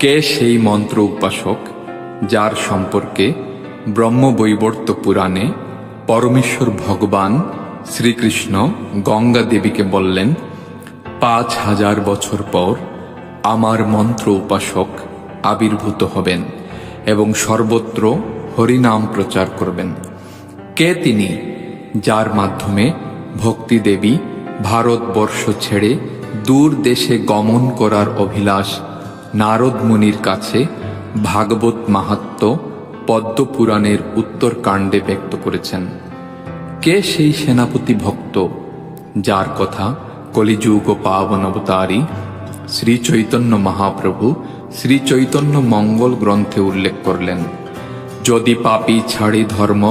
কে সেই মন্ত্র উপাসক যার সম্পর্কে ব্রহ্মবৈবর্ত পুরাণে পরমেশ্বর ভগবান শ্রীকৃষ্ণ গঙ্গা দেবীকে বললেন, ৫,০০০ বছর পর আমার মন্ত্র উপাসক আবির্ভূত হবেন এবং সর্বত্র হরিনাম প্রচার করবেন। কে তিনি, যার মাধ্যমে ভক্তি দেবী ভারতবর্ষ ছেড়ে দূর দেশে গমন করার অভিলাষ নারদ মুনির কাছে ভাগবত মাহাত্ম্য পদ্মপুরাণের উত্তরকাণ্ডে ব্যক্ত করেছেন? কে সেই সেনাপতি ভক্ত যার কথা কলিযুগ পাবন অবতারী শ্রী চৈতন্য মহাপ্রভু শ্রী চৈতন্য মঙ্গল গ্রন্থে উল্লেখ করলেন? যদি পাপী ছাড়ি ধর্ম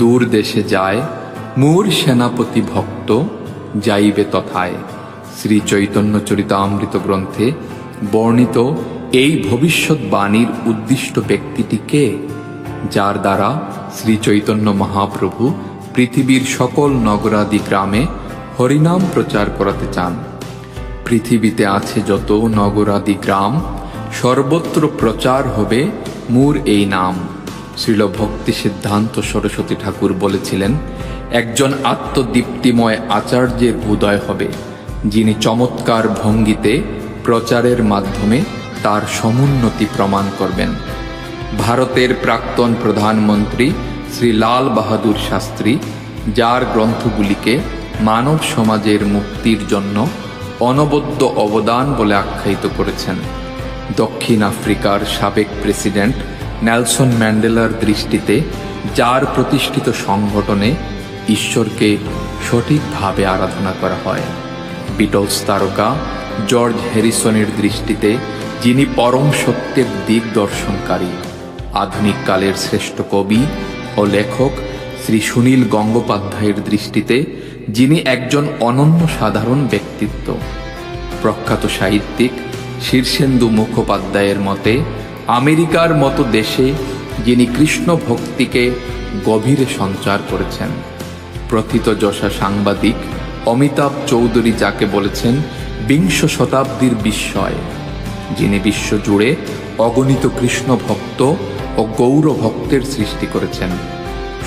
দূর দেশে যায়, মূর সেনাপতি ভক্ত যাইবে তথায়। শ্রী চৈতন্য চরিতামৃত গ্রন্থে বর্ণিত এই ভবিষ্যৎবাণীর উদ্দিষ্ট ব্যক্তিটি কে, যার দ্বারা শ্রী চৈতন্য মহাপ্রভু পৃথিবীর সকল নগরাদি গ্রামে হরিনাম প্রচার করাতে চান? পৃথিবীতে আছে যত নগরাদি গ্রাম, সর্বত্র প্রচার হবে মূর এই নাম। শ্রীল ভক্তি সিদ্ধান্ত সরস্বতী ঠাকুর বলেছিলেন, একজন আত্মদীপ্তিময় আচার্যের উদয় হবে, যিনি চমৎকার ভঙ্গিতে প্রচারের মাধ্যমে তার সমুন্নতি প্রমাণ করবেন। ভারতের প্রাক্তন প্রধানমন্ত্রী শ্রী লাল বাহাদুর শাস্ত্রী, যার গ্রন্থগুলিকে মানব সমাজের মুক্তির জন্য অনবদ্য অবদান বলে আখ্যায়িত করেছেন, দক্ষিণ আফ্রিকার সাবেক প্রেসিডেন্ট নেলসন ম্যান্ডেলার দৃষ্টিতে যার প্রতিষ্ঠিত সংগঠনে ঈশ্বরকে সঠিকভাবে আরাধনা করা হয়, বিটলস তারকা জর্জ হ্যারিসনের দৃষ্টিতে যিনি পরম সত্যের দিগদর্শনকারী, আধুনিক কালের শ্রেষ্ঠ কবি ও লেখক শ্রী সুনীল গঙ্গোপাধ্যায়ের দৃষ্টিতে যিনি একজন অনন্য সাধারণ ব্যক্তিত্ব, প্রখ্যাত সাহিত্যিক শীর্ষেন্দু মুখোপাধ্যায়ের মতে আমেরিকার মতো দেশে যিনি কৃষ্ণ ভক্তিকে গভীরে সঞ্চার করেছেন, প্রথিতযশা সাংবাদিক অমিতাভ চৌধুরী যাকে বলেছেন বিংশ শতাব্দীর বিস্ময়, যিনি বিশ্বজুড়ে অগণিত কৃষ্ণ ভক্ত ও গৌর ভক্তের সৃষ্টি করেছেন,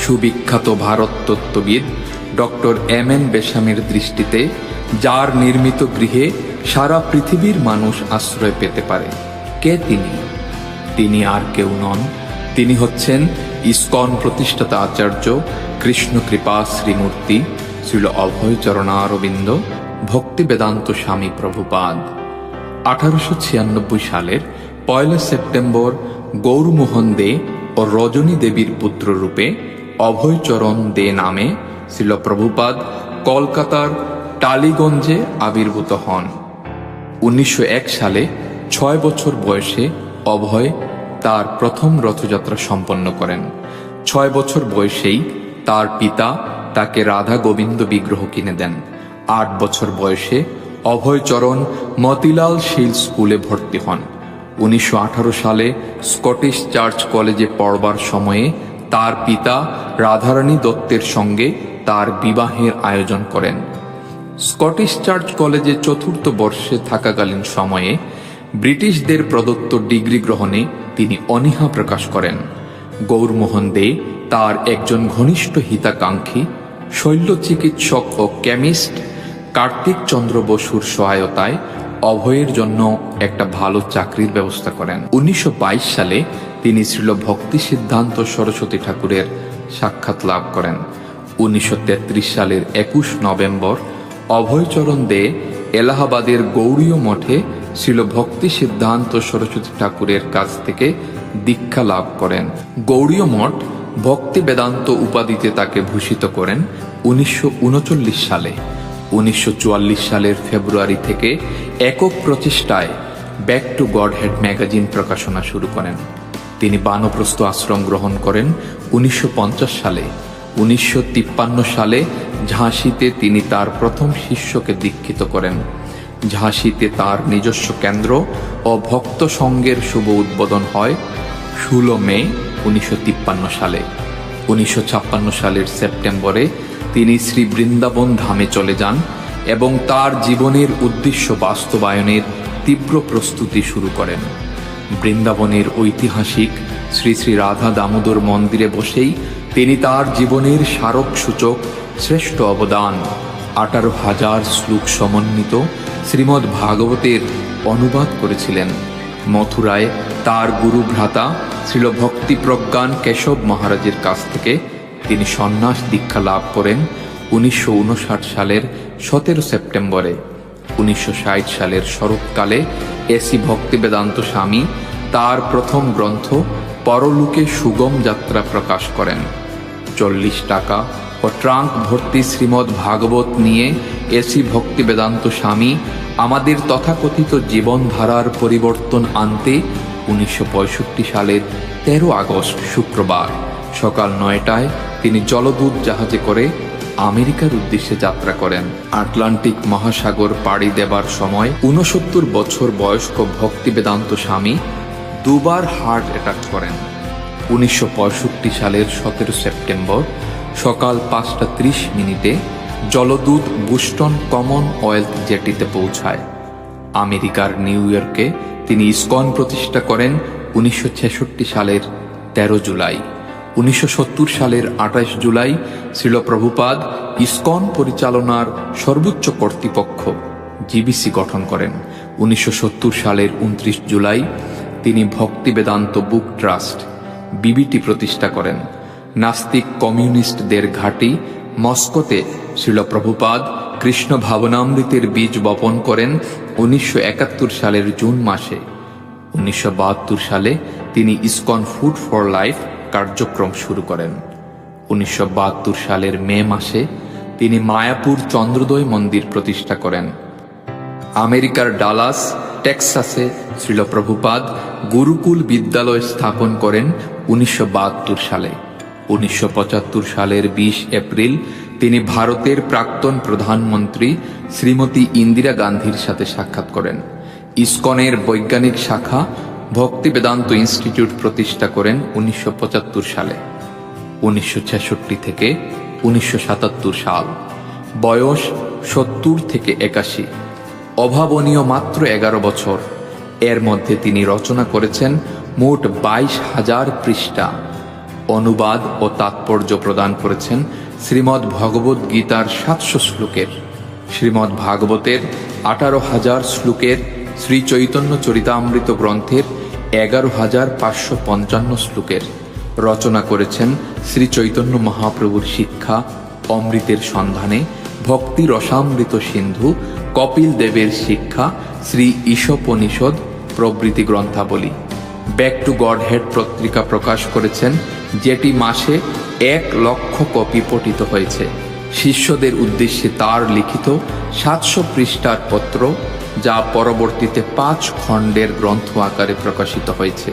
সুবিখ্যাত ভারত তত্ত্ববিদ ডক্টর এম.এন. বেসামির দৃষ্টিতে যার নির্মিত গৃহে সারা পৃথিবীর মানুষ আশ্রয় পেতে পারে। কে তিনি? তিনি আর কেউ নন, তিনি হচ্ছেন ইস্কন প্রতিষ্ঠাতা আচার্য কৃষ্ণ কৃপা শ্রীমূর্তি শ্রীল অভয়চরণারবিন্দ ভক্তি বেদান্ত স্বামী প্রভুপাদ। 1896 সালের 1 সেপ্টেম্বর গৌরমোহন দে ও রজনী দেবীর পুত্ররূপে অভয়চরণ দে নামে শ্রীল প্রভুপাদ কলকাতার টালিগঞ্জে আবির্ভূত হন। 1901 সালে 6 বছর বয়সে অভয় তার প্রথম রথযাত্রা সম্পন্ন করেন। 6 বছর বয়সেই তার পিতা তাকে রাধা গোবিন্দ বিগ্রহ কিনে দেন। 8 বছর বয়সে অভয়চরণ মতিলাল শীল স্কুলে ভর্তি হন। 1918 সালে স্কটিশ চার্চ কলেজে পড়বার সময়ে তার পিতা রাধারানী দত্তের সঙ্গে তার বিবাহের আয়োজন করেন। স্কটিশ চার্চ কলেজে 4র্থ বর্ষে থাকাকালীন সময়ে ব্রিটিশদের প্রদত্ত ডিগ্রি গ্রহণে তিনি অনীহা প্রকাশ করেন। গৌরমোহন দে তার একজন ঘনিষ্ঠ হিতাকাঙ্ক্ষী শল্য চিকিৎসক ও কেমিস্ট কার্তিক চন্দ্র বসুর সহায়তায় অভয়ের জন্য একটা ভালো চাকরির ব্যবস্থা করেন। 1922 সালে তিনি শ্রীল ভক্তি সিদ্ধান্ত সরস্বতী ঠাকুরের সাক্ষাৎ লাভ করেন। 1933 সালের 21 নভেম্বর অভয়চরণ দে এলাহাবাদের গৌড়ীয় মঠে শ্রীল ভক্তি সিদ্ধান্ত সরস্বতী ঠাকুরের কাছ থেকে দীক্ষা লাভ করেন। গৌড়ীয় মঠ ভক্তি বেদান্ত উপাধিতে তাকে ভূষিত করেন 1939 সালে। 1944 সালের ফেব্রুয়ারি থেকে একক প্রচেষ্টায় ব্যাক টু গডহেড ম্যাগাজিন প্রকাশনা শুরু করেন। তিনি বানপ্রস্থ আশ্রম গ্রহণ করেন 1950 সালে। 1953 সালে ঝাঁসিতে তিনি তার প্রথম শিষ্যকে দীক্ষিত করেন। ঝাঁসিতে তার নিজস্ব কেন্দ্র ও ভক্ত সংঘের শুভ উদ্বোধন হয় 16 মে 1953 সালে। 1956 সালের সেপ্টেম্বরে তিনি শ্রী বৃন্দাবন ধামে চলে যান এবং তার জীবনের উদ্দেশ্য বাস্তবায়নের তীব্র প্রস্তুতি শুরু করেন। বৃন্দাবনের ঐতিহাসিক শ্রী শ্রী রাধা দামোদর মন্দিরে বসেই তিনি তার জীবনের স্মারক সূচক শ্রেষ্ঠ অবদান 18,000 শ্লোক সমন্বিত শ্রীমদ্ ভাগবতের অনুবাদ করেছিলেন। মথুরায় তার গুরু ভ্রাতা শ্রীল ভক্তিপ্রজ্ঞান কেশব মহারাজের কাছ থেকে তিনি সন্ন্যাস দীক্ষা লাভ করেন 1959 সালের 17 সেপ্টেম্বরে। 1960 সালের শরৎকালে এসি ভক্তিবেদান্ত স্বামী তার প্রথম গ্রন্থ পরলোকে সুগম যাত্রা প্রকাশ করেন। 40 টাকা ও ট্রাঙ্ক ভর্তি শ্রীমদ্ ভাগবত নিয়ে এসি ভক্তিবেদান্ত স্বামী আমাদের তথাকথিত জীবনধারার পরিবর্তন আনতে 1965 সালের 13 আগস্ট শুক্রবার সকাল 9টায় তিনি জলদূত জাহাজে করে আমেরিকার উদ্দেশ্যে যাত্রা করেন। আটলান্টিক মহাসাগর পাড়ি দেবার সময় 69 বছর বয়স্ক ভক্তিবেদান্ত স্বামী দুবার হার্ট অ্যাটাক করেন। 1965 সালের 17 সেপ্টেম্বর সকাল 5:30 জলদূত বুস্টন কমনওয়েলথ জেটিতে পৌঁছায়। আমেরিকার নিউ ইয়র্কে তিনি ইসকন প্রতিষ্ঠা করেন 1966 সালের 13 জুলাই। 1970 সালের 28 জুলাই শ্রীল প্রভুপাদ ইসকন পরিচালনার সর্বোচ্চ কর্তৃপক্ষ জিবিসি গঠন করেন। 1970 সালের 29 জুলাই তিনি ভক্তি বেদান্ত বুক ট্রাস্ট বিবিটি প্রতিষ্ঠা করেন। নাস্তিক কমিউনিস্টদের ঘাঁটি মস্কোতে শ্রীল প্রভুপাদ কৃষ্ণ ভাবনামৃতের বীজ বপন করেন 1971 সালের জুন মাসে। 1972 সালে তিনি ইসকন ফুড ফর লাইফ কার্যক্রম শুরু করেন। 1972 সালের মে মাসে তিনি মায়াপুর চন্দ্রোদয় মন্দির প্রতিষ্ঠা করেন। আমেরিকার ডালাস টেক্সাসে শ্রীল প্রভুপাদ গুরুকুল বিদ্যালয় স্থাপন করেন 1972 সালে। 1975 সালের 20 এপ্রিল তিনি ভারতের প্রাক্তন প্রধানমন্ত্রী শ্রীমতী ইন্দিরা গান্ধীর সাথে সাক্ষাৎ করেন। ইসকনের বৈজ্ঞানিক শাখা ভক্তি বেদান্ত ইনস্টিটিউট প্রতিষ্ঠা করেন 1975 সালে। 1966 থেকে 1977 সাল, বয়স 70 থেকে 81, অভাবনীয় মাত্র 11 বছর। এর মধ্যে তিনি রচনা করেছেন মোট 22,000 পৃষ্ঠা, অনুবাদ ও তাৎপর্য প্রদান করেছেন শ্রীমদ্ ভগবদ গীতার 700 শ্লোকের, শ্রীমদ্ ভাগবতের 18,000 শ্লোকের, শ্রী চৈতন্য চরিতামৃত গ্রন্থের 11,555 শ্লোকের, রচনা করেছেন শ্রী চৈতন্য মহাপ্রভুর শিক্ষা অমৃতের সন্ধানে, ভক্তি রসামৃত সিন্ধু, কপিল দেবের শিক্ষা, শ্রী ঈশোপনিষদ প্রভৃতি গ্রন্থাবলী। ব্যাক টু গড হেড পত্রিকা প্রকাশ করেছেন, যেটি মাসে 1 লক্ষ কপি পঠিত হয়েছে। শিষ্যদের উদ্দেশ্যে তার লিখিত 700 পৃষ্ঠার পত্র, যা পরবর্তীতে 5 খণ্ডের গ্রন্থ আকারে প্রকাশিত হয়েছে।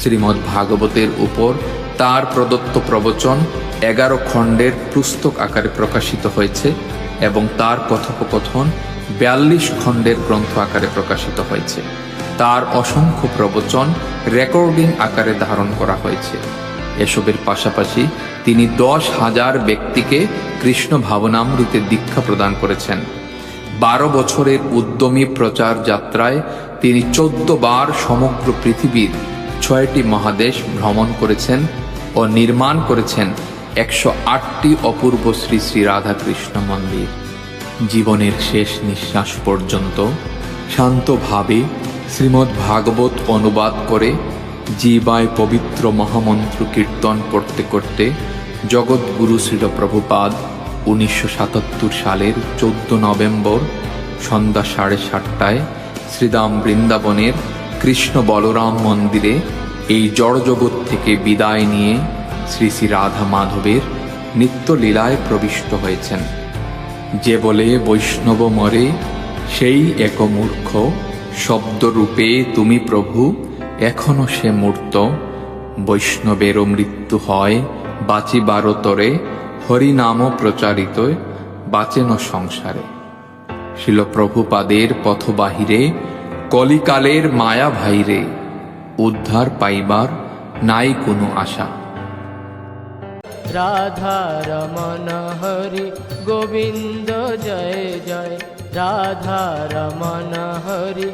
শ্রীমদ্ ভাগবতের উপর তার প্রদত্ত প্রবচন 11 খণ্ডের পুস্তক আকারে প্রকাশিত হয়েছে এবং তার কথোপকথন 42 খণ্ডের গ্রন্থ আকারে প্রকাশিত হয়েছে। তার অসংখ্য প্রবচন রেকর্ডিং আকারে ধারণ করা হয়েছে। এসবের পাশাপাশি তিনি 10,000 ব্যক্তিকে কৃষ্ণ ভাবনামৃতে দীক্ষা প্রদান করেছেন। 12 বছরের উদ্যমী প্রচার যাত্রায় তিনি 14 বার সমগ্র পৃথিবীর 6টি মহাদেশ ভ্রমণ করেছেন ও নির্মাণ করেছেন 108টি অপূর্ব শ্রী শ্রী রাধাকৃষ্ণ মন্দির। জীবনের শেষ নিঃশ্বাস পর্যন্ত শান্তভাবে শ্রীমদ্ ভাগবত অনুবাদ করে জীবায় পবিত্র মহামন্ত্র কীর্তন করতে করতে জগৎগুরু শ্রীল প্রভুপাদ 1977 সালের 14 নভেম্বর সন্ধ্যা 7:30টায় শ্রীদাম বৃন্দাবনের কৃষ্ণ বলরাম মন্দিরে এই জড়জগৎ থেকে বিদায় নিয়ে শ্রী শ্রী রাধা মাধবের নিত্য লীলায় প্রবিষ্ট হয়েছেন। যে বলে বৈষ্ণব মরে, সেই এক মূর্খ, শব্দরূপে তুমি প্রভু, এখনো সে মূর্ত। বৈষ্ণবেরও মৃত্যু হয় বাঁচিবার তরে, হরিনাম প্রচারিত বাঁচেন সংসারে। শিল প্রভুপাদের পথ বাহিরে, কলিকালের মায়া ভাইরে, উদ্ধার পাইবার নাই কোনো আশা। রাধা রমণ হরি গোবিন্দ জয় জয়, রাধা রমণ হরি।